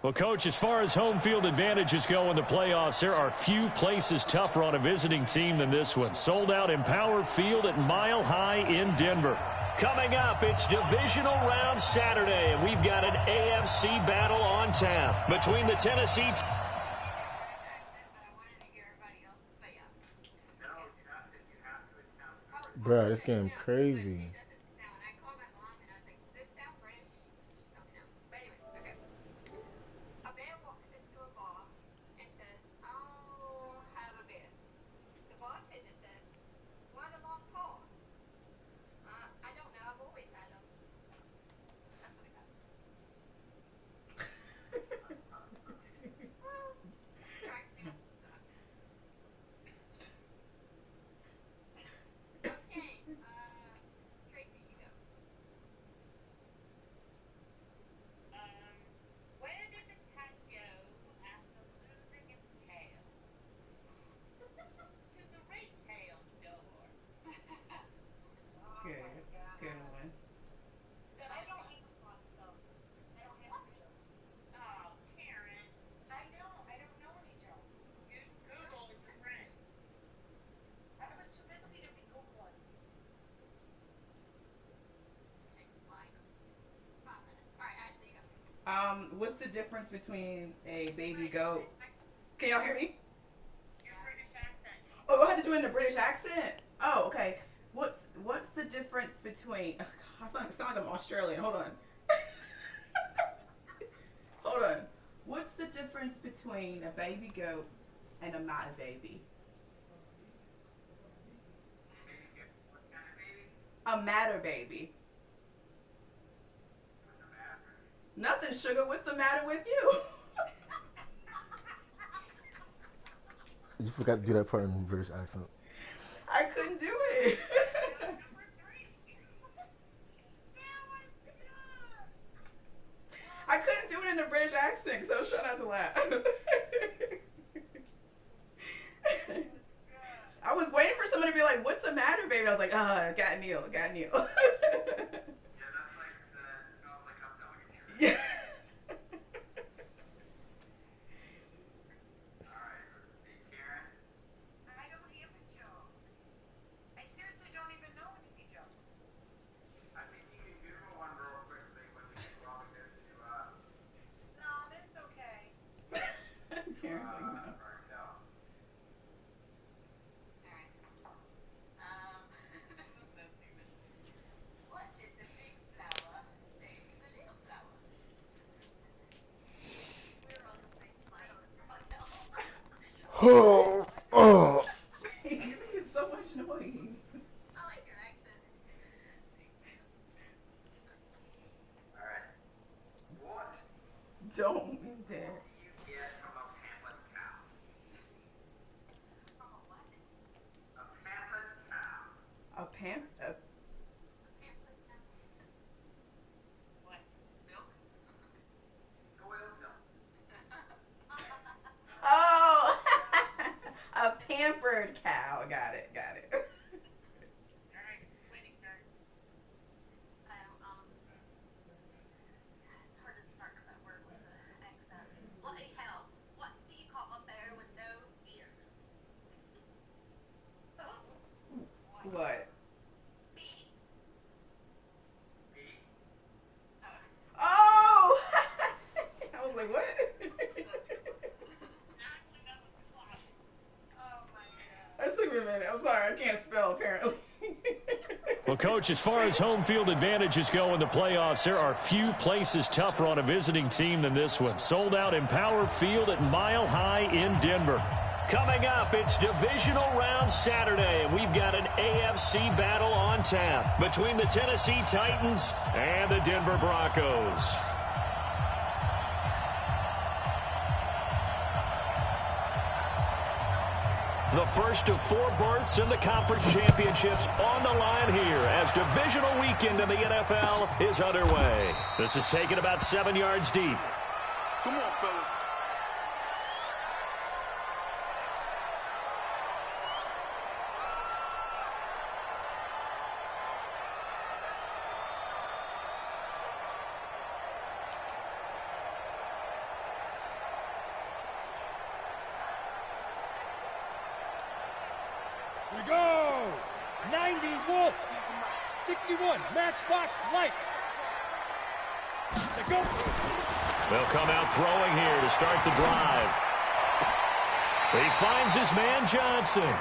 Well, Coach, as far as home field advantages go in the playoffs, there are few places tougher on a visiting team than this one. Sold out Empower Field at Mile High in Denver. Coming up, it's divisional round Saturday, and we've got an AFC battle on tap between the Tennessee. Bruh, this game crazy. What's the difference between a baby goat? Can y'all hear me? Oh, I had to do it in a British accent. Oh, okay. What's the difference between? Oh, God, I feel like I sound like I'm Australian. Hold on. Hold on. What's the difference between a baby goat and a mad baby? A matter baby. Nothing, sugar. What's the matter with you? You forgot to do that part in British accent. I couldn't do it. I couldn't do it in a British accent because I was trying not to laugh. I was waiting for someone to be like, "What's the matter, baby?" I was like, got Neil, got Neil." Yeah. Karen's like, no. Oh, oh. You're making so much noise. Don't you dare. A pam. Oh, a pampered cow. Got it. Got it. What? Oh! I was like, what? That took me a minute. I'm sorry. I can't spell, apparently. Well, Coach, as far as home field advantages go in the playoffs, there are few places tougher on a visiting team than this one. Sold out Empower Field at Mile High in Denver. Coming up, it's divisional round Saturday, and we've got an AFC battle on tap between the Tennessee Titans and the Denver Broncos. The first of 4 berths in the conference championships on the line here as divisional weekend in the NFL is underway. This is taken about 7 yards deep. Come on, fellas. 90 Wolf. 61 Matchbox Lights. Let's go. They'll come out throwing here to start the drive. He finds his man Johnson.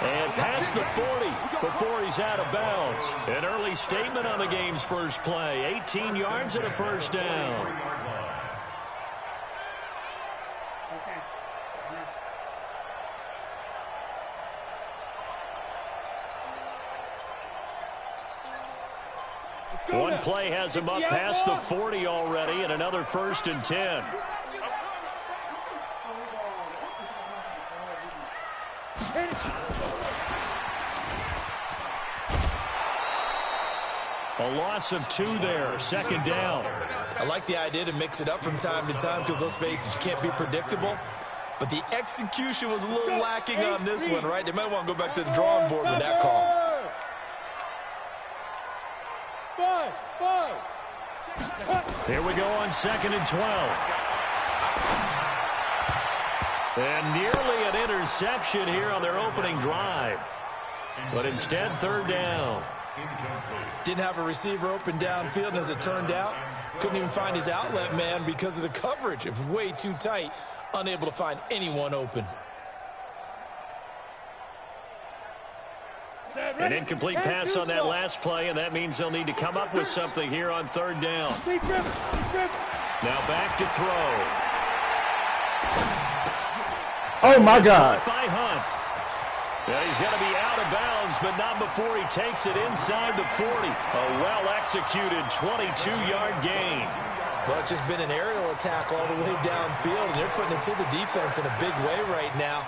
And past the 40 before he's out of bounds. An early statement on the game's first play. 18 yards and a first down. One play has him up past the 40 already, and another 1st and 10. A loss of 2 there, 2nd down. I like the idea to mix it up from time to time because, let's face it, you can't be predictable. But the execution was a little lacking on this one, right? They might want to go back to the drawing board with that call. 5. Here we go on 2nd and 12. And nearly an interception here on their opening drive. But instead, 3rd down. Didn't have a receiver open downfield, and as it turned out, couldn't even find his outlet man because of the coverage. It was way too tight, unable to find anyone open. An incomplete pass on that last play, and that means they'll need to come up with something here on 3rd down. Now back to throw. Oh, my God. By Hunt. Yeah, he's going to be out of bounds, but not before he takes it inside the 40. A well-executed 22-yard gain. Well, it's just been an aerial attack all the way downfield, and they're putting it to the defense in a big way right now.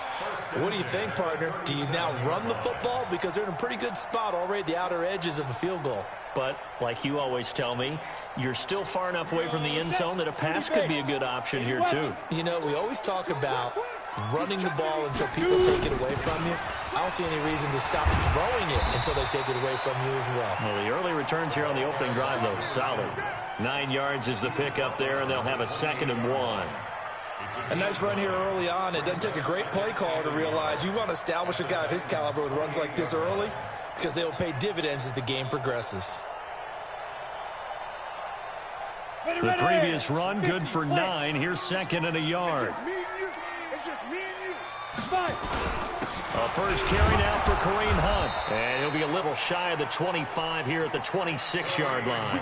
What do you think, partner? Do you now run the football? Because they're in a pretty good spot already at the outer edges of the field goal. But, like you always tell me, you're still far enough away from the end zone that a pass could be a good option here, too. You know, we always talk about running the ball until people take it away from you. I don't see any reason to stop throwing it until they take it away from you as well. Well, the early returns here on the opening drive, though, solid. 9 yards is the pickup there, and they'll have a 2nd and 1. A nice run here early on. It doesn't take a great play caller to realize you want to establish a guy of his caliber with runs like this early because they will pay dividends as the game progresses. The previous run, good for 9. Here's 2nd and a yard. It's just me and you. 5. A first carry now for Kareem Hunt. And he'll be a little shy of the 25 here at the 26-yard line.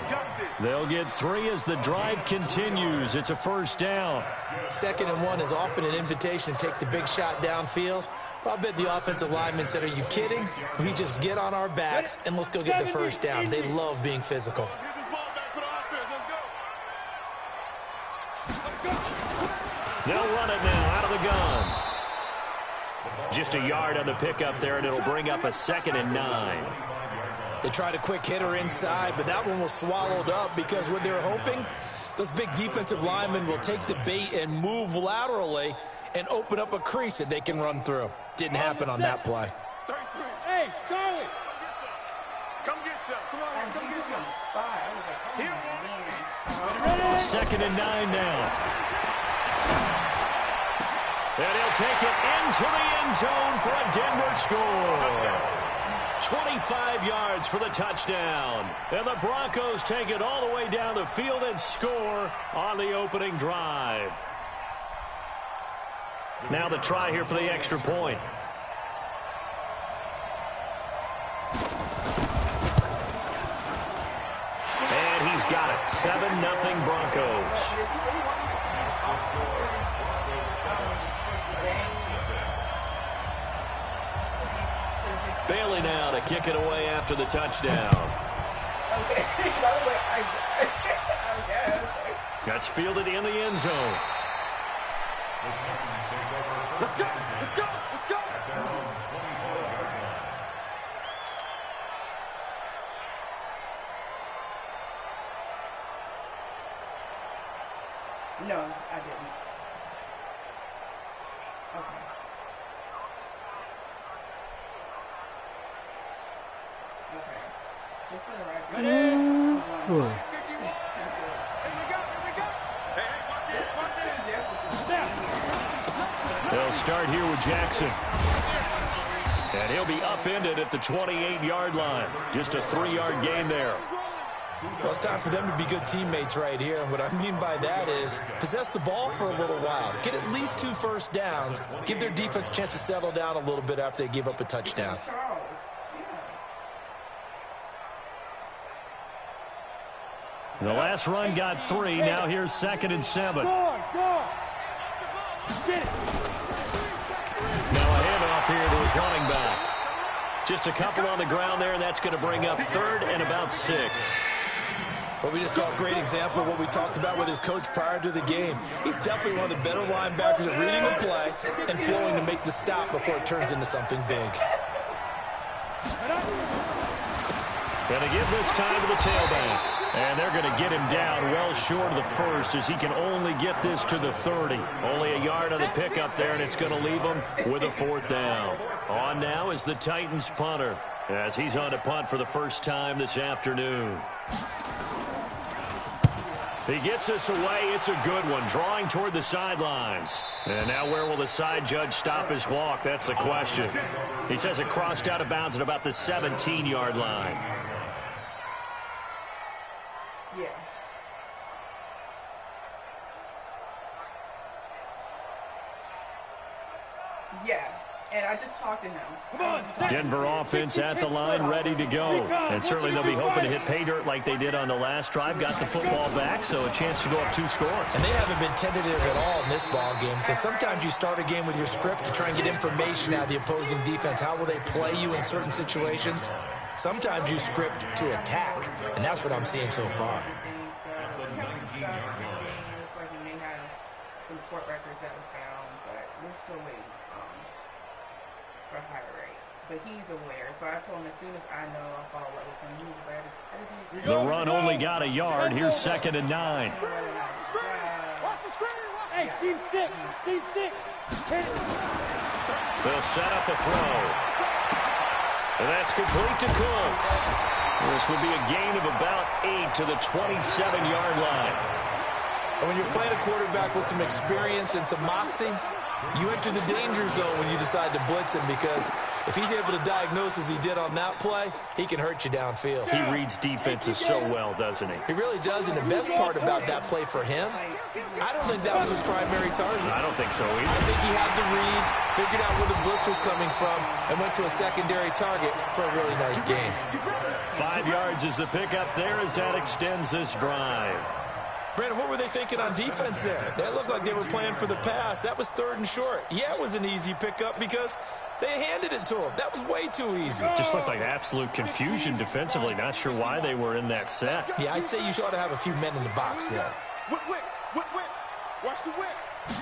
They'll get 3 as the drive continues. It's a 1st down. 2nd and 1 is often an invitation to take the big shot downfield. But I bet the offensive lineman said, are you kidding? We just get on our backs and let's go get the 1st down. They love being physical. They'll run it now out of the gun. Just a yard on the pickup there, and it'll bring up a 2nd and 9. They tried a quick hitter inside, but that one was swallowed up because what they're hoping, those big defensive linemen will take the bait and move laterally and open up a crease that they can run through. Didn't happen on that play. 33. Hey, Charlie. Come get some. Come on, come get some. Ready? 2nd and 9 now. And he'll take it into the end zone for a Denver score. 25 yards for the touchdown. And the Broncos take it all the way down the field and score on the opening drive. Now the try here for the extra point. And he's got it. 7-0 Broncos. Bailey now to kick it away after the touchdown. That's fielded in the end zone. Let's go. Let's go. Let's go. No, I didn't. Okay. Okay. Just for the record. Good. Here we go. Hey, watch it. Watch it. They'll start here with Jackson. And he'll be upended at the 28-yard line. Just a 3-yard gain there. Well, it's time for them to be good teammates right here. And what I mean by that is possess the ball for a little while. Get at least 2 first downs. Give their defense a chance to settle down a little bit after they give up a touchdown. The last run got 3. Now here's 2nd and 7. Go. Get it. Now a handoff here to his running back. Just a couple on the ground there, and that's going to bring up 3rd and about 6. Well, we just saw a great example of what we talked about with his coach prior to the game. He's definitely one of the better linebackers at reading the play and flowing to make the stop before it turns into something big. Going to give this time to the tailback. And they're going to get him down well short of the 1st as he can only get this to the 30. Only a yard on the pickup there, and it's going to leave him with a 4th down. On now is the Titans punter as he's on to punt for the first time this afternoon. He gets us away. It's a good one, drawing toward the sidelines. And now where will the side judge stop his walk? That's the question. He says it crossed out of bounds at about the 17-yard line. Yeah. Yeah. And I just talked to him. Come on, Denver offense at the line, ready to go. And certainly they'll be hoping to hit pay dirt like they did on the last drive. Got the football back, so a chance to go up 2 scores. And they haven't been tentative at all in this ball game because sometimes you start a game with your script to try and get information out of the opposing defense. How will they play you in certain situations? Sometimes you script to attack, and that's what I'm seeing so far. Looks like he may have some court records that were found, but we're still waiting for a higher rate. But he's aware, so I told him as soon as I know, I'll follow up with him. He was like, I just need to... The run only got a yard. Here's 2nd and 9. Hey, team 6. Team 6. They'll set up a throw. And that's complete to Cooks. This will be a gain of about 8 to the 27-yard line. And when you're playing a quarterback with some experience and some moxie, you enter the danger zone when you decide to blitz him because if he's able to diagnose as he did on that play, he can hurt you downfield. He reads defenses so well, doesn't he? He really does, and the best part about that play for him, I don't think that was his primary target. I don't think so either. I think he had the read, figured out where the blitz was coming from, and went to a secondary target for a really nice gain. 5 yards is the pickup there as that extends this drive. Brandon, what were they thinking on defense there? They looked like they were playing for the pass. That was 3rd and short. Yeah, it was an easy pickup because they handed it to him. That was way too easy. Just looked like absolute confusion defensively. Not sure why they were in that set. Yeah, I'd say you ought to have a few men in the box there. Whip. Watch the whip.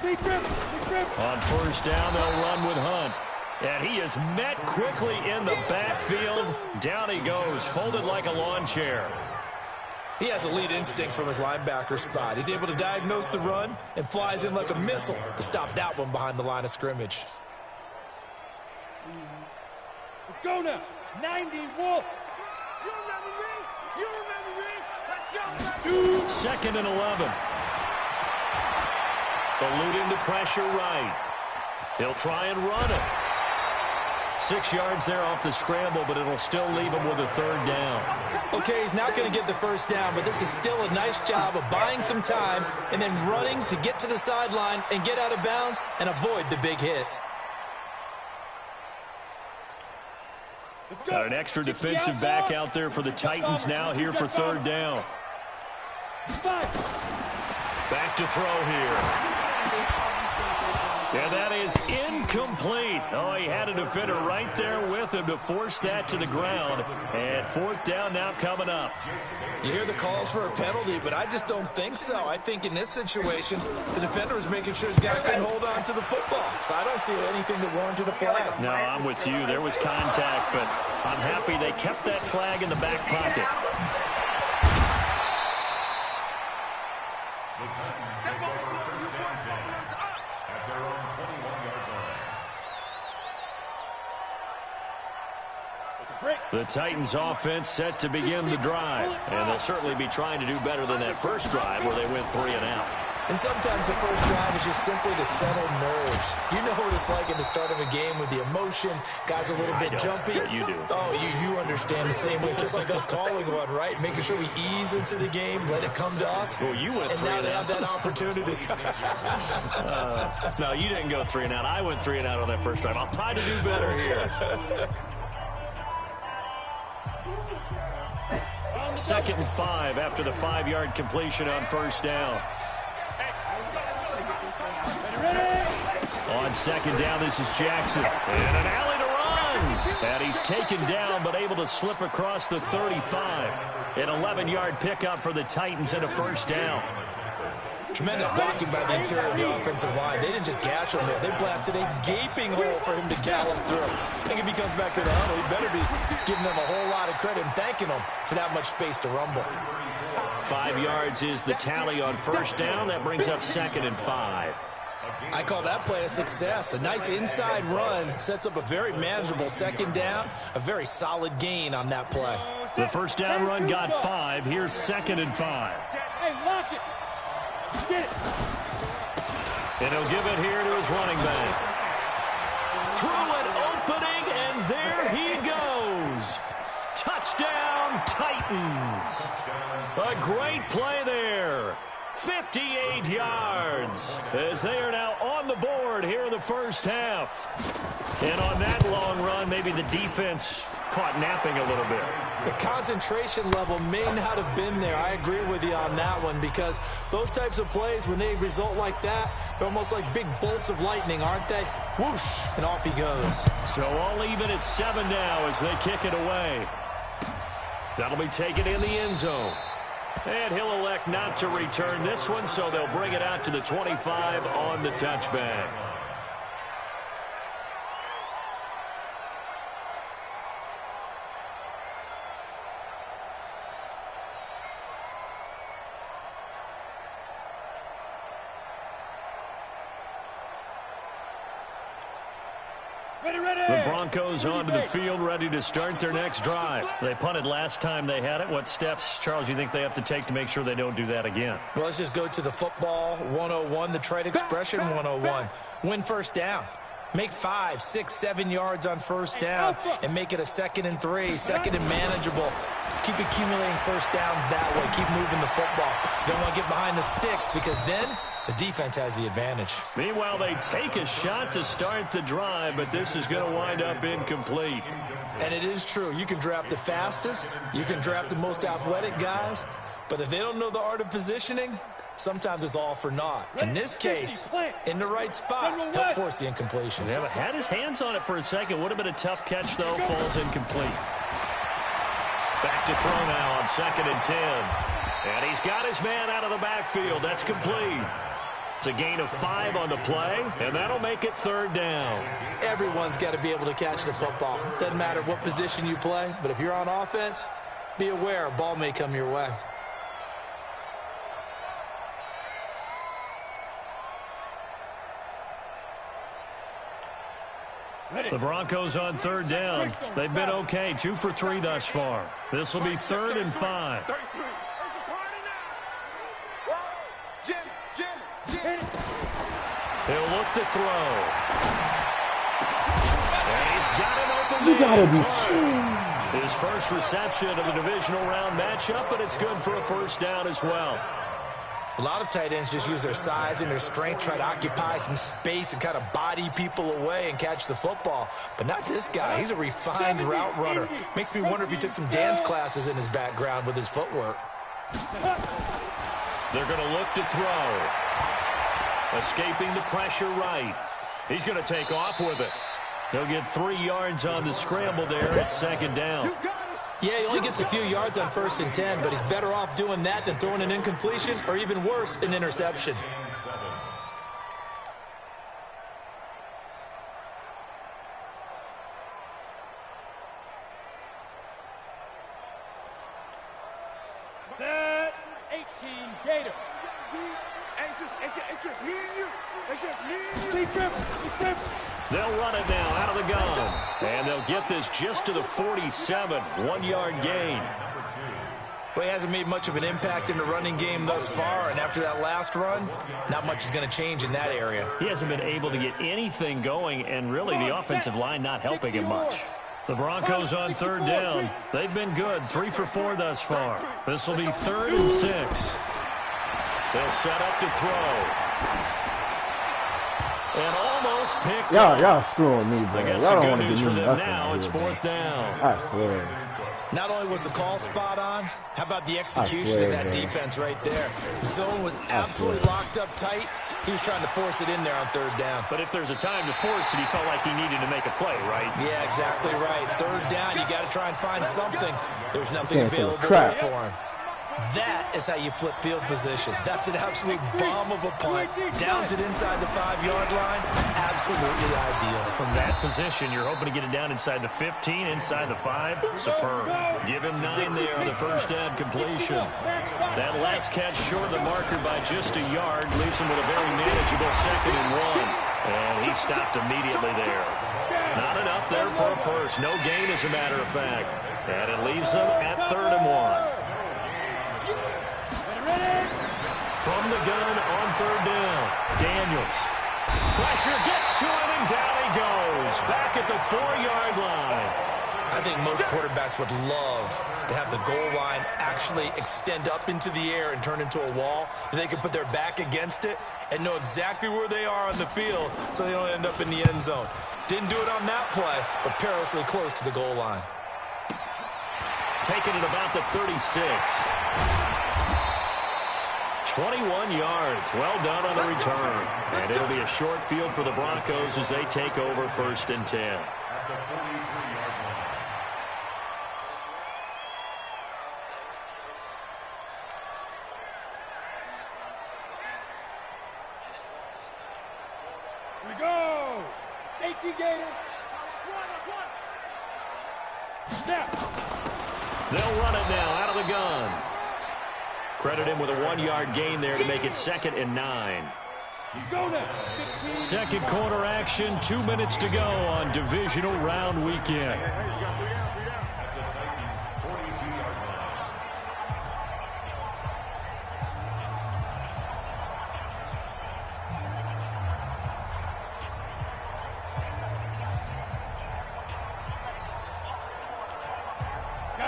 Big rip. On 1st down, they'll run with Hunt. And he is met quickly in the backfield. Down he goes, folded like a lawn chair. He has elite instincts from his linebacker spot. He's able to diagnose the run and flies in like a missile to stop that one behind the line of scrimmage. Let's go now. 90 Wolf. You remember me. Let's go. 2nd and 11. Eluding the pressure right. He'll try and run it. 6 yards there off the scramble, but it'll still leave him with a 3rd down. Okay, he's not going to get the 1st down, but this is still a nice job of buying some time and then running to get to the sideline and get out of bounds and avoid the big hit. Got an extra defensive back out there for the Titans now here for 3rd down. Back to throw here. And that is incomplete. Oh, he had a defender right there with him to force that to the ground. And 4th down now coming up. You hear the calls for a penalty, but I just don't think so. I think in this situation, the defender was making sure his guy couldn't hold on to the football. So I don't see anything that warranted a flag. No, I'm with you. There was contact, but I'm happy they kept that flag in the back pocket. The Titans offense set to begin the drive, and they'll certainly be trying to do better than that first drive where they went 3 and out. And sometimes the first drive is just simply to settle nerves. You know what it's like at the start of a game with the emotion. Guys a little bit jumpy. You do. Oh, you understand the same way. Just like us calling one, right? Making sure we ease into the game, let it come to us. Well, you went and 3 now and they out. have that opportunity. No, you didn't go 3 and out. I went 3 and out on that first drive. I'll try to do better here. 2nd and 5 after the 5-yard completion on first down. On 2nd down, this is Jackson. And an alley to run. And he's taken down, but able to slip across the 35. An 11-yard pickup for the Titans and a first down. Tremendous blocking by the interior of the offensive line. They didn't just gash him there. They blasted a gaping hole for him to gallop through. I think if he comes back to the huddle, he better be giving them a whole lot of credit and thanking them for that much space to rumble. 5 yards is the tally on first down. That brings up 2nd and 5. I call that play a success. A nice inside run sets up a very manageable 2nd down. A very solid gain on that play. The first down run got 5. Here's 2nd and 5. Hey, lock it. Get it. And he'll give it here to his running back. Through an opening, and there he goes. Touchdown, Titans. A great play there. 58 yards as they are now on the board here in the first half. And on that long run, maybe the defense caught napping a little bit. The concentration level may not have been there. I agree with you on that one, because those types of plays, when they result like that, they're almost like big bolts of lightning, aren't they? Whoosh, and off he goes. So all even at 7 now as they kick it away. That'll be taken in the end zone. And he'll elect not to return this one, so they'll bring it out to the 25 on the touchback. The Broncos onto the field, ready to start their next drive. They punted last time they had it. What steps, Charles, you think they have to take to make sure they don't do that again? Well, let's just go to the football 101, the trite expression 101. Win first down. Make 5, 6, 7 yards on first down and make it a 2nd and 3, 2nd and manageable. Keep accumulating first downs that way. Keep moving the football. You don't want to get behind the sticks, because then the defense has the advantage. Meanwhile, they take a shot to start the drive, but this is going to wind up incomplete. And it is true. You can draft the fastest. You can draft the most athletic guys. But if they don't know the art of positioning, sometimes it's all for naught. In this case, in the right spot, he'll force the incompletion. Yeah, but had his hands on it for a second. Would have been a tough catch, though. Falls incomplete. Back to throw now on 2nd and 10. And he's got his man out of the backfield. That's complete. It's a gain of 5 on the play, and that'll make it 3rd down. Everyone's got to be able to catch the football. Doesn't matter what position you play, but if you're on offense, be aware a ball may come your way. The Broncos on 3rd down. They've been okay, 2 for 3 thus far. This will be 3rd and 5. 33. There's a party now. Jim. He'll look to throw. And he's got an open You gotta be man. His first reception of the divisional round matchup, but it's good for a first down as well. A lot of tight ends just use their size and their strength, try to occupy some space and kind of body people away and catch the football. But not this guy. He's a refined route runner. Makes me wonder if he took some dance classes in his background with his footwork. They're going to look to throw. Escaping the pressure right. He's going to take off with it. He'll get 3 yards on the scramble there at 2nd down. Yeah, he only gets a few yards on 1st and 10, but he's better off doing that than throwing an incompletion, or even worse, an interception. Set 18 Gator. It's just me and you. It's just me and you. He's dribbling. They'll run it now out of the gun. And they'll get this just to the 47. 1 yard gain. Well, he hasn't made much of an impact in the running game thus far, and after that last run, not much is going to change in that area. He hasn't been able to get anything going, and really the offensive line not helping him much. The Broncos on third down. They've been good, 3 for 4 thus far. This will be 3rd and 6. They'll set up to throw. And almost picked up. Y'all screwing me, bro. I guess Y'all the don't good want to news give for me them nothing. now, it's 4th down. I swear. Not only was the call spot on, how about the execution of that defense right there? The zone was absolutely locked up tight. He was trying to force it in there on 3rd down. But if there's a time to force it, he felt like he needed to make a play, right? Yeah, exactly right. 3rd down, you got to try and find something. There's nothing available for him. That is how you flip field position. That's an absolute bomb of a punt. Downs it inside the 5-yard line. Absolutely ideal. From that position, you're hoping to get it down inside the 15, inside the 5. Superb. Give him 9 there on the first down completion. That last catch short of the marker by just a yard leaves him with a very manageable 2nd and 1. And he stopped immediately there. Not enough there for a first. No gain, as a matter of fact. And it leaves him at 3rd and 1. From the gun on 3rd down, Daniels. Pressure gets to him, and down he goes. Back at the 4-yard line. I think most quarterbacks would love to have the goal line actually extend up into the air and turn into a wall. And they can put their back against it and know exactly where they are on the field so they don't end up in the end zone. Didn't do it on that play, but perilously close to the goal line. Taking it about the 36. 21 yards. Well done on the return. And it'll be a short field for the Broncos as they take over 1st and 10. Here we go. 18 Gators. Snap. They'll run it now out of the gun. Credit him with a 1-yard gain there to make it 2nd and 9. Go now. 15. Second quarter action, 2 minutes to go on divisional round weekend.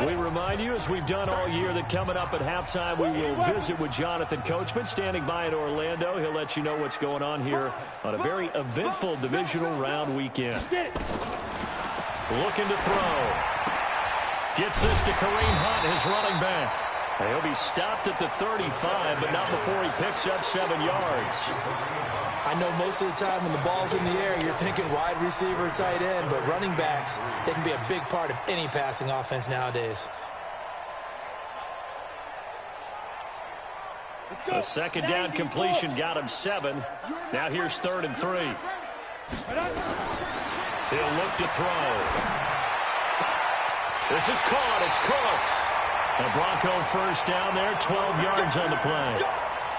We remind you, as we've done all year, that coming up at halftime, we will visit with Jonathan Coachman, standing by in Orlando. He'll let you know what's going on here on a very eventful divisional round weekend. Looking to throw. Gets this to Kareem Hunt, his running back. He'll be stopped at the 35, but not before he picks up 7 yards. I know most of the time when the ball's in the air, you're thinking wide receiver, tight end, but running backs, they can be a big part of any passing offense nowadays. A 2nd down completion got him 7. Now here's 3rd and 3. He'll look to throw. This is caught. It's Cooks. A Bronco first down there, 12 yards on the play.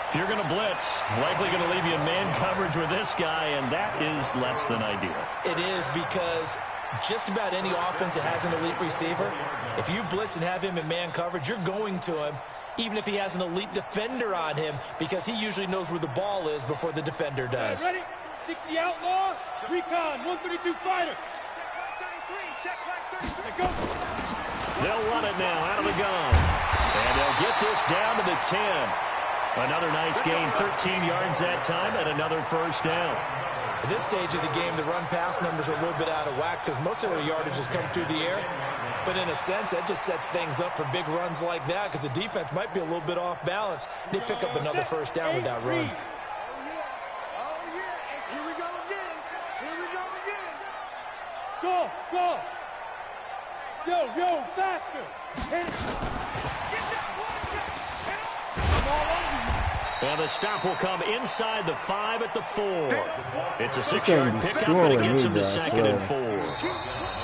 If you're going to blitz, likely going to leave you in man coverage with this guy, and that is less than ideal. It is, because just about any offense that has an elite receiver, if you blitz and have him in man coverage, you're going to him, even if he has an elite defender on him, because he usually knows where the ball is before the defender does. Ready? 60 outlaw, recon, 132 fighter. Check right 33. Go. They'll run it now out of the gun. And they'll get this down to the 10. Another nice gain, 13 yards that time, and another first down. At this stage of the game, the run-pass numbers are a little bit out of whack because most of their yardage has come through the air. But in a sense, that just sets things up for big runs like that because the defense might be a little bit off balance. They pick up another first down with that run. Oh, yeah. And here we go again. Here we go again. Go, go. Yo, faster. Hit it. I'm all over you. And the stop will come inside the 5 at the 4. It's a 6-yard pickup, and it gets him to 2nd and 4.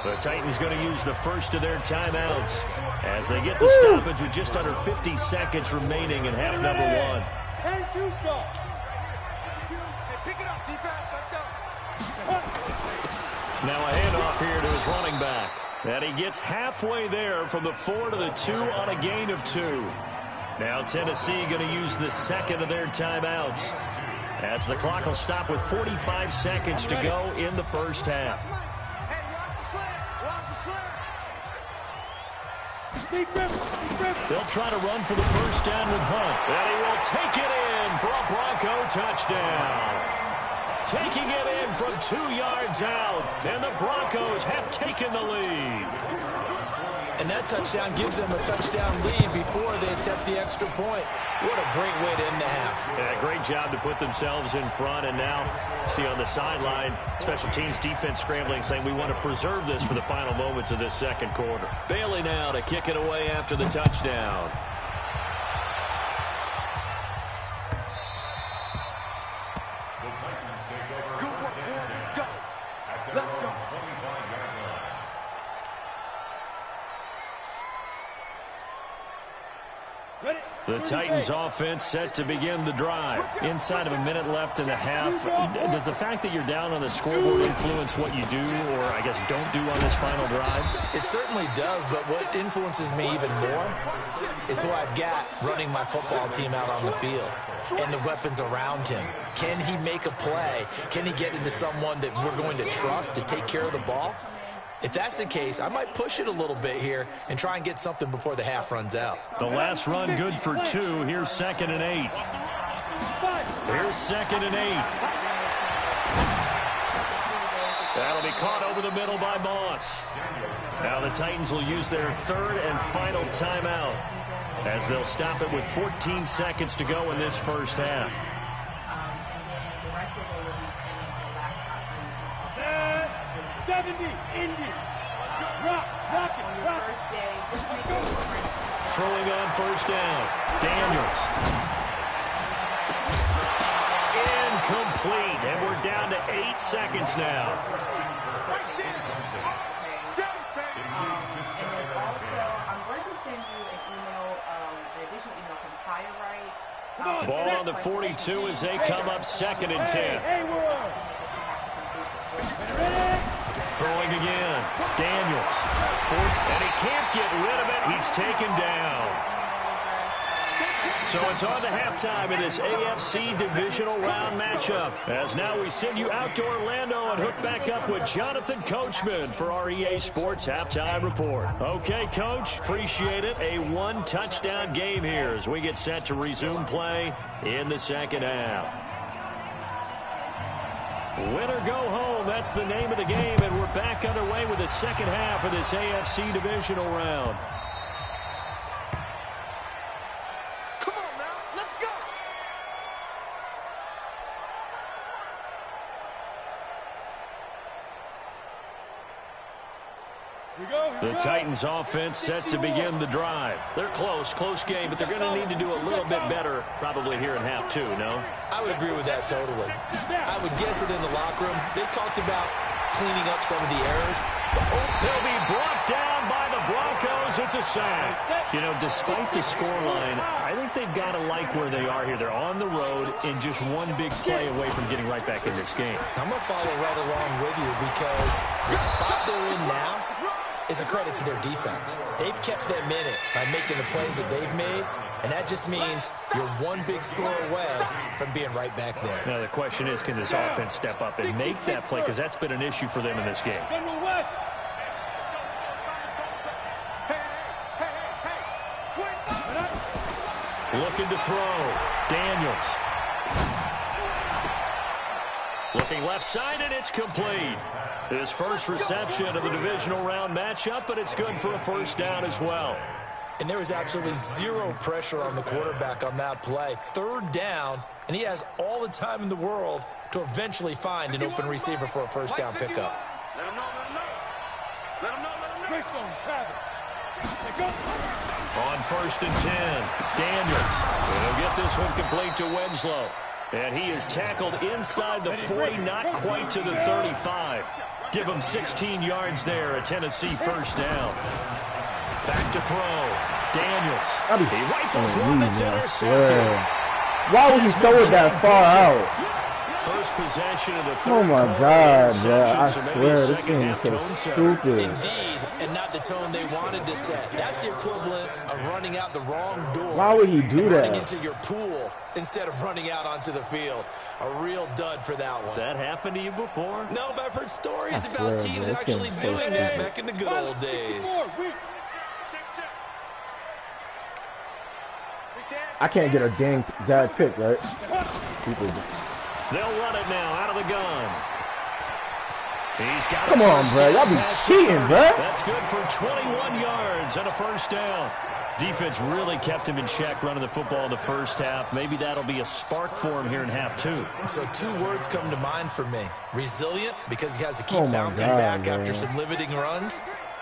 The Titans going to use the first of their timeouts as they get the stoppage with just under 50 seconds remaining in half number 1. And two stop. Hey, pick it up, defense. Let's go. Now a handoff here to his running back. And he gets halfway there from the 4 to the 2 on a gain of 2. Now Tennessee going to use the second of their timeouts, as the clock will stop with 45 seconds to go in the first half. They'll try to run for the first down with Hunt. And he will take it in for a Bronco touchdown. Taking it in from 2 yards out. And the Broncos have taken the lead. And that touchdown gives them a touchdown lead before they attempt the extra point. What a great way to end the half. Yeah, great job to put themselves in front. And now, see on the sideline, special teams defense scrambling, saying we want to preserve this for the final moments of this second quarter. Bailey now to kick it away after the touchdown. The Titans offense set to begin the drive. Inside of a minute left in the half. Does the fact that you're down on the scoreboard influence what you do, or I guess don't do on this final drive? It certainly does, but what influences me even more is who I've got running my football team out on the field and the weapons around him. Can he make a play? Can he get into someone that we're going to trust to take care of the ball? If that's the case, I might push it a little bit here and try and get something before the half runs out. The last run good for 2. Here's 2nd and 8. Here's 2nd and 8. That'll be caught over the middle by Moss. Now the Titans will use their 3rd and final timeout, as they'll stop it with 14 seconds to go in this first half. 70, Indy. Rock it, rock it. Throwing on first down. Daniels. Incomplete. And we're down to 8 seconds now. Ball on the 42 as they come up 2nd and 10. Throwing again. Daniels. And he can't get rid of it. He's taken down. So it's on to halftime in this AFC divisional round matchup, as now we send you out to Orlando and hook back up with Jonathan Coachman for our EA Sports Halftime Report. Okay, Coach, appreciate it. A 1-touchdown game here as we get set to resume play in the second half. Win or go home, that's the name of the game, and we're back underway with the second half of this AFC divisional round. Come on now, let's go! The Titans offense set to begin the drive. They're close game, but they're going to need to do a little bit better probably here in half 2, no? I would agree with that totally. I would guess it in the locker room. They talked about cleaning up some of the errors. They'll be brought down by the Broncos. It's a sack. You know, despite the scoreline, I think they've got to like where they are here. They're on the road and just one big play away from getting right back in this game. I'm going to follow right along with you because the spot they're in now is a credit to their defense. They've kept them in it by making the plays that they've made, and that just means you're one big score away from being right back there. Now the question is, can this offense step up and make that play? Because that's been an issue for them in this game. Looking to throw. Daniels. Looking left side, and it's complete. His first reception of the divisional round matchup, but it's good for a first down as well. And there was absolutely zero pressure on the quarterback on that play. 3rd down, and he has all the time in the world to eventually find an open receiver for a first down pickup. Let him know, let him know. Let him know, let him know. On 1st and 10, Daniels. He'll get this one complete to Winslow. And he is tackled inside the 40, not quite to the 35. Give him 16 yards there, a Tennessee first down. Back to throw. Daniels. He rifles one that's intercepted. Why would he throw it that far out? First possession of the third. Oh my God, bro! I swear this game is so stupid. Indeed, and not the tone they wanted to set. That's the equivalent of running out the wrong door. Why would he do that? Running into your pool instead of running out onto the field. A real dud for that one. Has that happened to you before? No, but I've heard stories about teams actually doing that back in the good old days. I can't get a dang bad pick, right? People. They'll run it now out of the gun. He's got Come on, bro. Y'all be cheating, bro. That's good for 21 yards and a first down. Defense really kept him in check running the football in the first half. Maybe that'll be a spark for him here in half two. So 2 words come to mind for me. Resilient, because he has to keep bouncing back after some limiting runs.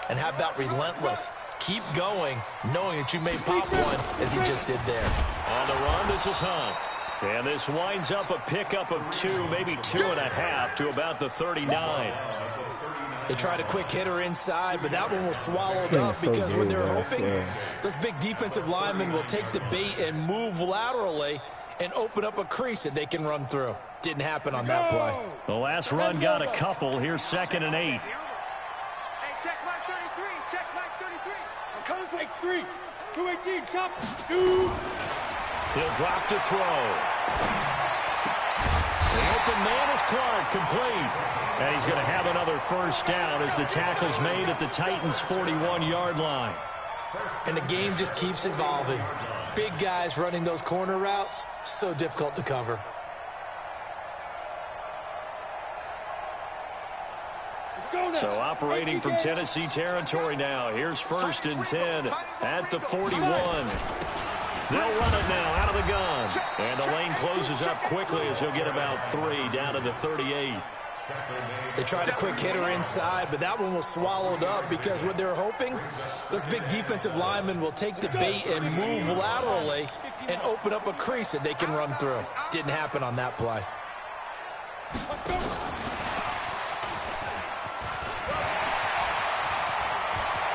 And how about relentless? Keep going, knowing that you may pop one, as he just did there. On the run, this is Hunt. And this winds up a pickup of 2, maybe 2.5 to about the 39. They tried a quick hitter inside, but that one was swallowed up because when they're hoping, those big defensive linemen will take the bait and move laterally and open up a crease that they can run through. Didn't happen on that play. The last run got a couple. Here's 2nd and 8. Hey, check mark 33. Check mark 33. I'm coming for 3. 218. Chop. Shoot. He'll drop to throw. The open man is Clark, complete. And he's going to have another first down as the tackle's made at the Titans' 41-yard line. And the game just keeps evolving. Big guys running those corner routes, so difficult to cover. So operating from Tennessee territory now. Here's 1st and 10 at the 41. They'll run it now out of the gun. And the lane closes up quickly as he'll get about 3 down to the 38. They tried a quick hitter inside, but that one was swallowed up because what they're hoping, those big defensive linemen will take the bait and move laterally and open up a crease that they can run through. Didn't happen on that play.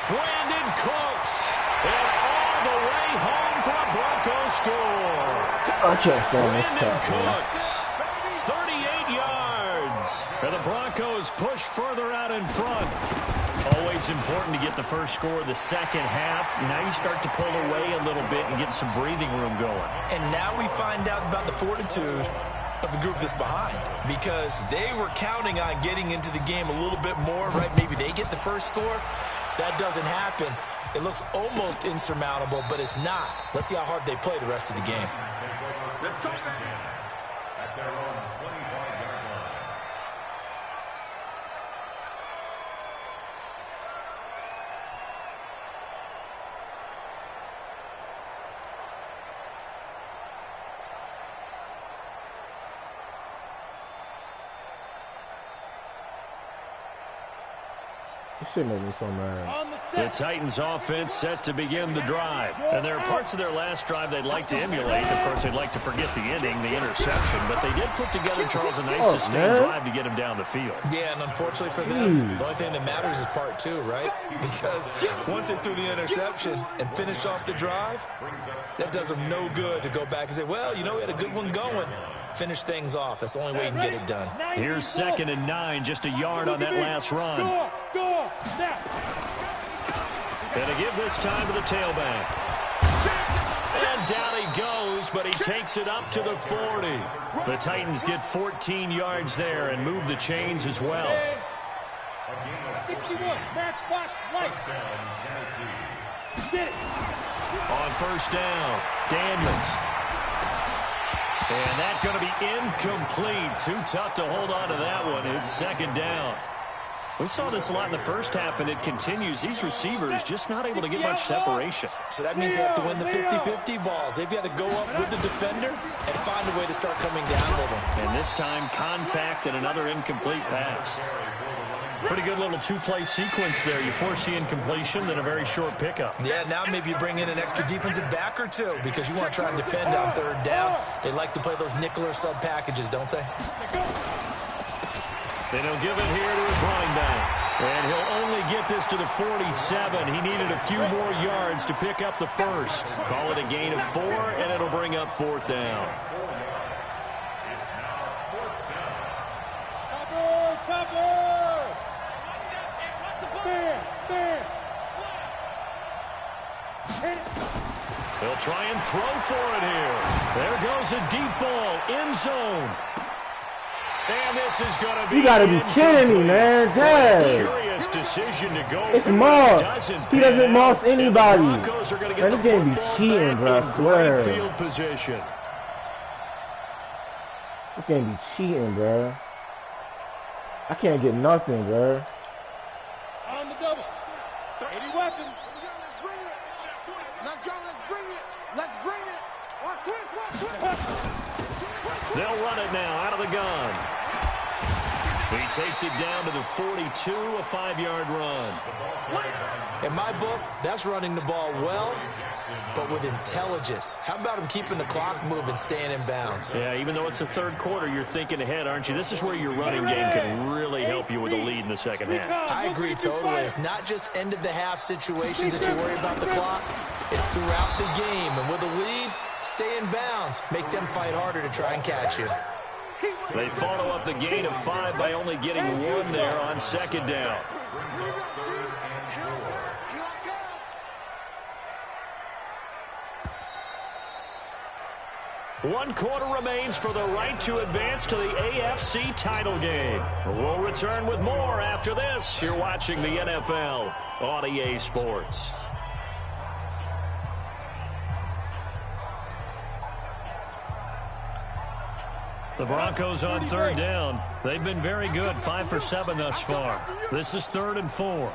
Brandon Cooks. And all the way home for a Broncos score. I can't stand this Brandon crap, man. Cooks. 38 yards. And the Broncos push further out in front. Always important to get the first score of the second half. Now you start to pull away a little bit and get some breathing room going. And now we find out about the fortitude of the group that's behind, because they were counting on getting into the game a little bit more, right? Maybe they get the first score. That doesn't happen. It looks almost insurmountable, but it's not. Let's see how hard they play the rest of the game. Let's go, This shit made me so mad. The Titans offense set to begin the drive. And there are parts of their last drive they'd like to emulate. Of course, they'd like to forget the ending, the interception. But they did put together, Charles, a nice sustained drive to get him down the field. Yeah, and unfortunately for them, the only thing that matters is part 2, right? Because once they threw the interception and finished off the drive, that does them no good to go back and say, well, you know, we had a good one going. Finish things off. That's the only way you can get it done. Here's 2nd and 9, just a yard on that last run. And to give this time to the tailback. And down he goes, but he takes it up to the 40. The Titans get 14 yards there and move the chains as well. 61, match box, light. On first down, Daniels. And that's going to be incomplete. Too tough to hold on to that one. It's 2nd down. We saw this a lot in the first half, and it continues. These receivers just not able to get much separation. So that means they have to win the 50-50 balls. They've got to go up with the defender and find a way to start coming down with them. And this time, contact and another incomplete pass. Pretty good little 2-play sequence there. You force the incompletion, then a very short pickup. Yeah, now maybe you bring in an extra defensive back or 2 because you want to try and defend on 3rd down. They like to play those nickel or sub packages, don't they? Then he'll give it here to his running back. And he'll only get this to the 47. He needed a few more yards to pick up the first. Call it a gain of 4, and it'll bring up 4th down. They'll try and throw for it here. There goes a deep ball, end zone. And this is going to be. You got to be kidding me, man. Dang. Curious decision to go. It's Moss. He doesn't Moss anybody. Man, this game be cheating, bro. I swear. Field position. This game be cheating, bro. I can't get nothing, bro. On the double. 80 weapon. Let's go, let's bring it. Let's bring it. Watch twist. They'll run it now out of the gun. He takes it down to the 42, a 5-yard run. In my book, that's running the ball well, but with intelligence. How about him keeping the clock moving, staying in bounds? Yeah, even though it's the third quarter, you're thinking ahead, aren't you? This is where your running game can really help you with a lead in the second half. I agree totally. It's not just end-of-the-half situations that you worry about the clock. It's throughout the game. And with a lead, stay in bounds. Make them fight harder to try and catch you. They follow up the gain of 5 by only getting 1 there on second down. One quarter remains for the right to advance to the AFC title game. We'll return with more after this. You're watching the NFL on EA Sports. The Broncos on third down. They've been very good, 5 for 7 thus far. This is 3rd and 4.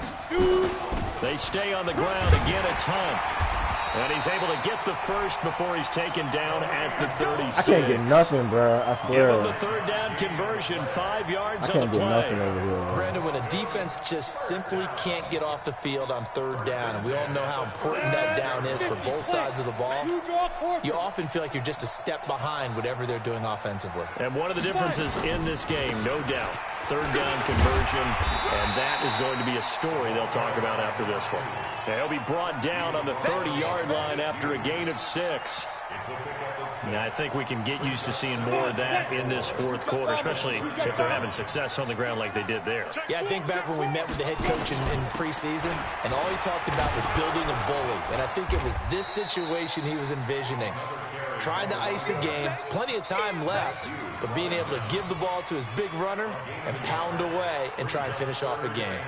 They stay on the ground. Again, it's Hunt. And he's able to get the first before he's taken down at the 36. I can't get nothing, bro. I swear. Give him the third down conversion, 5 yards on the play. I can't get nothing over here, bro. Brandon, when a defense just simply can't get off the field on third down, and we all know how important that down is for both sides of the ball, you often feel like you're just a step behind whatever they're doing offensively. And one of the differences in this game, no doubt, third down conversion, and that is going to be a story they'll talk about after this one. He'll be brought down on the 30-yard line after a gain of 6. Now, I think we can get used to seeing more of that in this fourth quarter, especially if they're having success on the ground like they did there. Yeah, I think back when we met with the head coach in preseason, and all he talked about was building a bully. And I think it was this situation he was envisioning. Trying to ice a game, plenty of time left, but being able to give the ball to his big runner and pound away and try and finish off a game.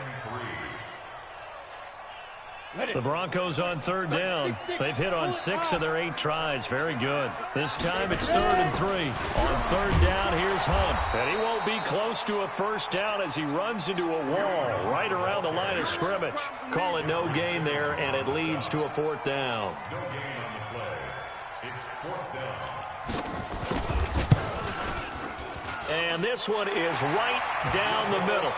The Broncos on third down. They've hit on 6 of their 8 tries. Very good. This time it's 3rd and 3. On third down, here's Hunt. And he won't be close to a first down as he runs into a wall right around the line of scrimmage. Call it no gain there, and it leads to a 4th down. No gain on the play. It's 4th down. And this one is right down the middle.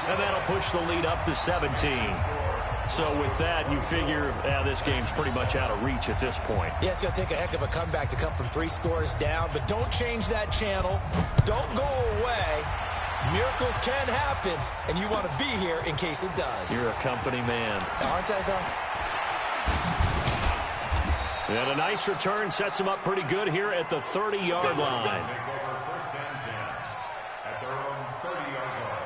And that'll push the lead up to 17. So with that, you figure this game's pretty much out of reach at this point. Yeah, it's going to take a heck of a comeback to come from 3 scores down, but don't change that channel. Don't go away. Miracles can happen, and you want to be here in case it does. You're a company man. Aren't I, though? And a nice return sets him up pretty good here at the 30-yard line. First and 10 at their own 30-yard line.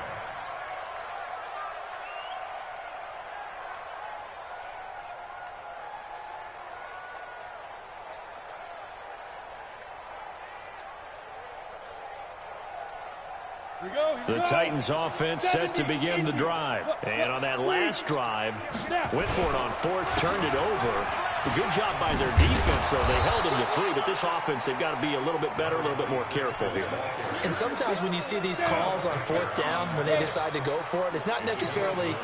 The Titans offense set to begin the drive. And on that last drive, went for it on 4th, turned it over. A good job by their defense, though. They held them to 3, but this offense, they've got to be a little bit better, a little bit more careful here. And sometimes when you see these calls on 4th down, when they decide to go for it, it's not necessarily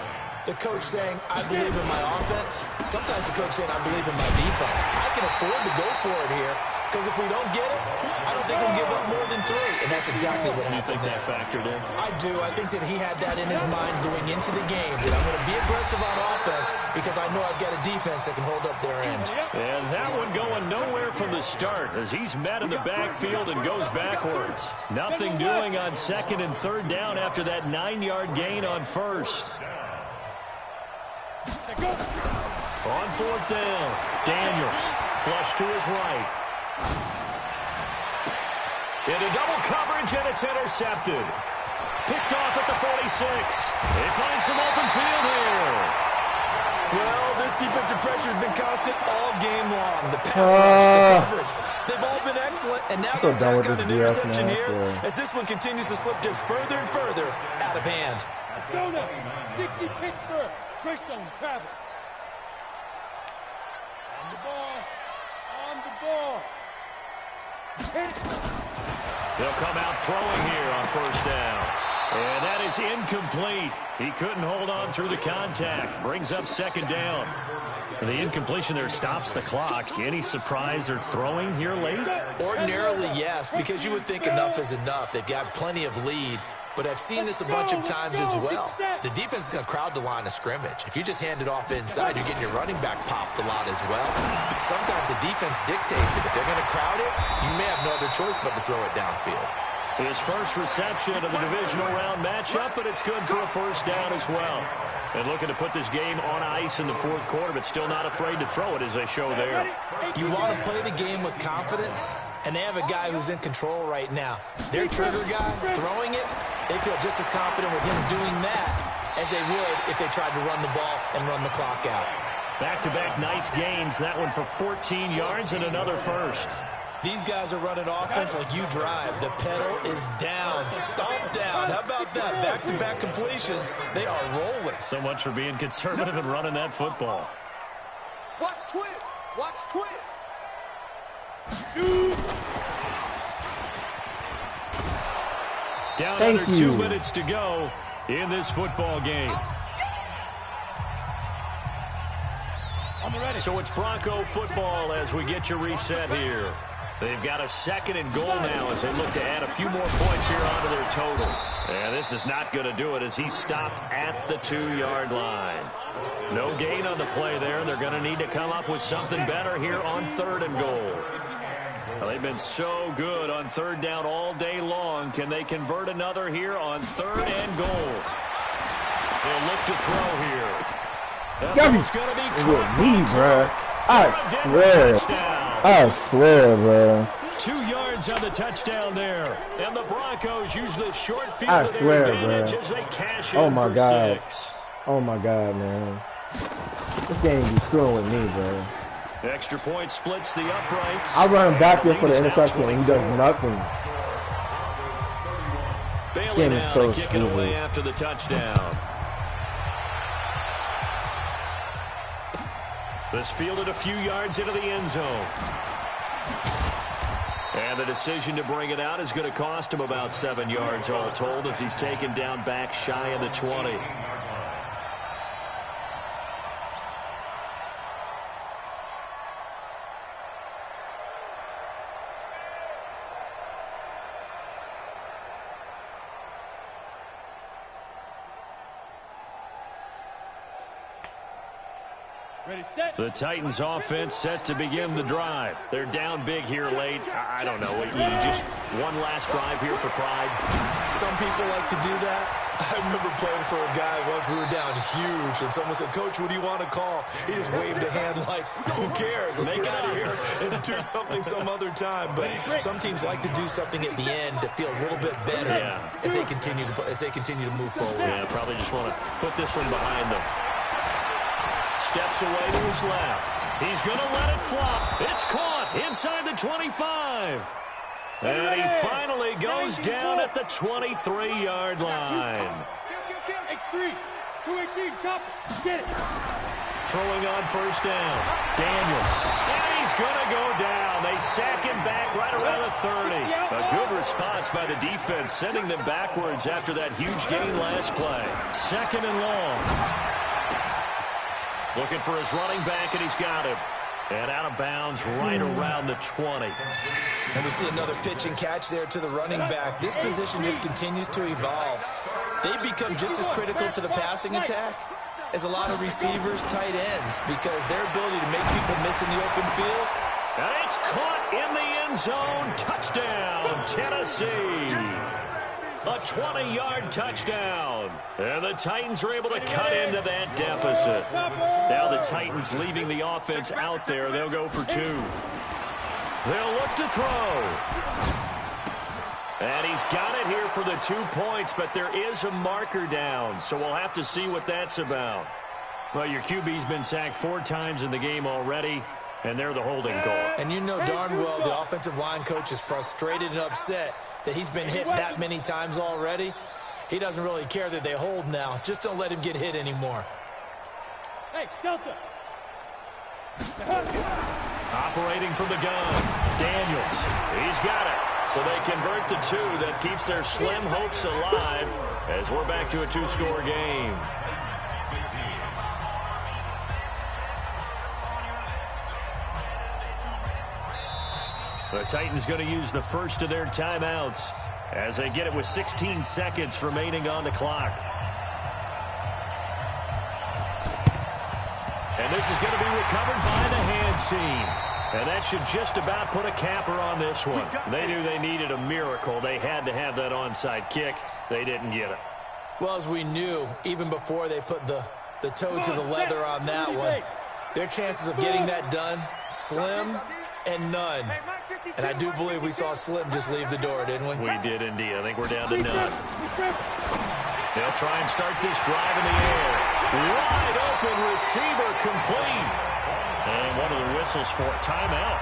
the coach saying, I believe in my offense. Sometimes the coach saying, I believe in my defense. I can afford to go for it here, because if we don't get it, I don't think we'll give up more than 3. And that's exactly what happened there. You think that factored in? I do. I think that he had that in his mind going into the game, that I'm going to be aggressive on offense because I know I've got a defense that can hold up their end. And that one going nowhere from the start as he's met in the backfield and goes backwards. Nothing doing on 2nd and 3rd down after that 9-yard gain on 1st. On 4th down, Daniels flush to his right. Into double coverage, and it's intercepted. Picked off at the 46. They find some open field here. Well, this defensive pressure has been constant all game long. The pass rush, the coverage, they've all been excellent, and now the attack on an interception here as this one continues to slip just further and further out of hand. Donut, 60 Pittsburgh, Greystone travel. On the ball, on the ball. They'll come out throwing here on first down. And that is incomplete. He couldn't hold on through the contact. Brings up second down. The incompletion there stops the clock. Any surprise they're throwing here late? Ordinarily, yes, because you would think enough is enough. They've got plenty of lead, but I've seen this a bunch of times as well. The defense is going to crowd the line of scrimmage. If you just hand it off inside, you're getting your running back popped a lot as well. Sometimes the defense dictates it. If they're going to crowd it, you may have no other choice but to throw it downfield. His first reception of the divisional round matchup, but it's good for a first down as well. And looking to put this game on ice in the fourth quarter, but still not afraid to throw it as they show there. You want to play the game with confidence, and they have a guy who's in control right now. Their trigger guy, throwing it, they feel just as confident with him doing that as they would if they tried to run the ball and run the clock out. Back-to-back nice gains. That one for 14 yards and another first. These guys are running offense like you drive. The pedal is down, stomped down. How about that? Back-to-back completions. They are rolling. So much for being conservative and running that football. Watch twins. Watch twins. Shoot. Down under 2 minutes to go in this football game. So it's Bronco football as we get you reset here. They've got a second and goal now as they look to add a few more points here onto their total. And this is not going to do it as he stopped at the 2-yard line. No gain on the play there. They're going to need to come up with something better here on third and goal. Well, they've been so good on third down all day long. Can they convert another here on third and goal? They'll look to throw here. It's gonna be me, bro. I swear, bro. 2 yards on the touchdown there. And the Broncos use the short field I to their swear, advantage bro. as they cash Oh in my for God. 6. Oh my God, man. This game be screwing with me, bro. Extra point splits the uprights. I run him back there for the interception and he does nothing. Bailing is out so and kicking away stupid. after the touchdown. This fielded a few yards into the end zone. And the decision to bring it out is going to cost him about 7 yards all told as he's taken down back shy of the 20. Ready, set. The Titans offense set to begin the drive. They're down big here late. I don't know. Just one last drive here for pride. Some people like to do that. I remember playing for a guy once. We were down huge, and someone said, "Coach, what do you want to call?" He just waved a hand like, "Who cares? Let's get out of here and do something some other time." But some teams like to do something at the end to feel a little bit better as they continue to move forward. Yeah, probably just want to put this one behind them. Steps away to his left. He's going to let it flop. It's caught inside the 25. And he finally goes down at the 23-yard line. X3, 218, chop, get it. Throwing on first down. Daniels. And he's going to go down. They sack him back right around the 30. A good response by the defense, sending them backwards after that huge gain last play. Second and long. Looking for his running back, and he's got him. And out of bounds right around the 20. And we see another pitch and catch there to the running back. This position just continues to evolve. They become just as critical to the passing attack as a lot of receivers, tight ends, because their ability to make people miss in the open field. And it's caught in the end zone. Touchdown, Tennessee. A 20-yard touchdown. And the Titans are able to cut into that deficit. Now the Titans leaving the offense out there. They'll go for 2. They'll look to throw. And he's got it here for the 2 points, but there is a marker down, so we'll have to see what that's about. Well, your QB's been sacked 4 times in the game already, and they're the holding call. And you know darn well the offensive line coach is frustrated and upset that he's been hit that many times already. He doesn't really care that they hold now. Just don't let him get hit anymore. Hey, Delta. Operating from the gun, Daniels. He's got it. So they convert the 2. That keeps their slim hopes alive as we're back to a 2-score game. The Titans going to use the first of their timeouts as they get it with 16 seconds remaining on the clock. And this is going to be recovered by the hands team. And that should just about put a capper on this one. They knew they needed a miracle. They had to have that onside kick. They didn't get it. Well, as we knew, even before they put the toe to the leather on that one, their chances of getting that done, slim and none. And I do believe we saw Slim just leave the door, didn't we? We did indeed. I think we're down to none. They'll try and start this drive in the air. Wide open receiver complete. And one of the whistles for a timeout.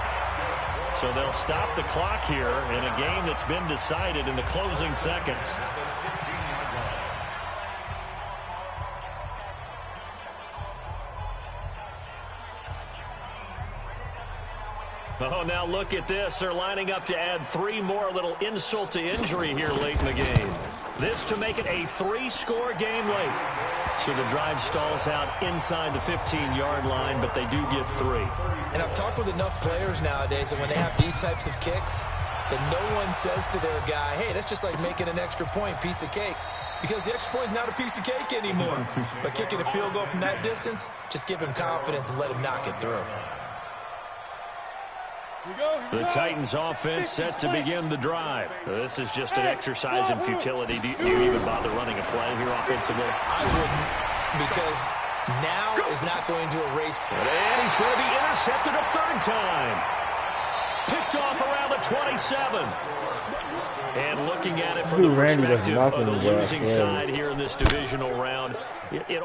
So they'll stop the clock here in a game that's been decided in the closing seconds. Oh, now look at this. They're lining up to add 3 more, a little insult to injury here late in the game. This to make it a 3-score game late. So the drive stalls out inside the 15-yard line, but they do get 3. And I've talked with enough players nowadays that when they have these types of kicks, that no one says to their guy, hey, that's just like making an extra point, piece of cake. Because the extra point is not a piece of cake anymore. But kicking a field goal from that distance, just give him confidence and let him knock it through. The Titans offense set to begin the drive. This is just an exercise in futility. Do you even bother running a play here offensively? I wouldn't, because now is not going to erase play. And he's going to be intercepted a 3rd time. Picked off around the 27. And looking at it from the perspective of the losing side here in this divisional round, it